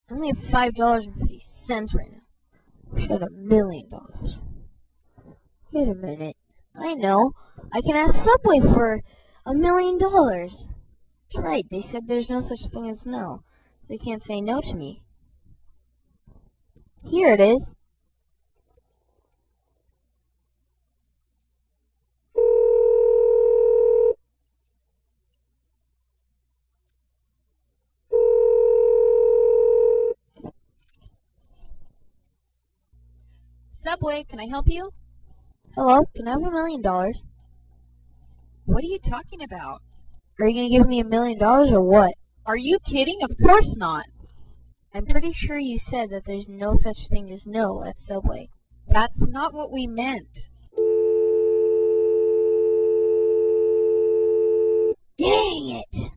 I only have $5.50 right now. I should have $1,000,000. Wait a minute. I know. I can ask Subway for $1,000,000. That's right. They said there's no such thing as no. They can't say no to me. Here it is. Subway, can I help you? Hello, can I have $1,000,000? What are you talking about? Are you gonna give me $1,000,000 or what? Are you kidding? Of course not. I'm pretty sure you said that there's no such thing as no at Subway. That's not what we meant. Dang it!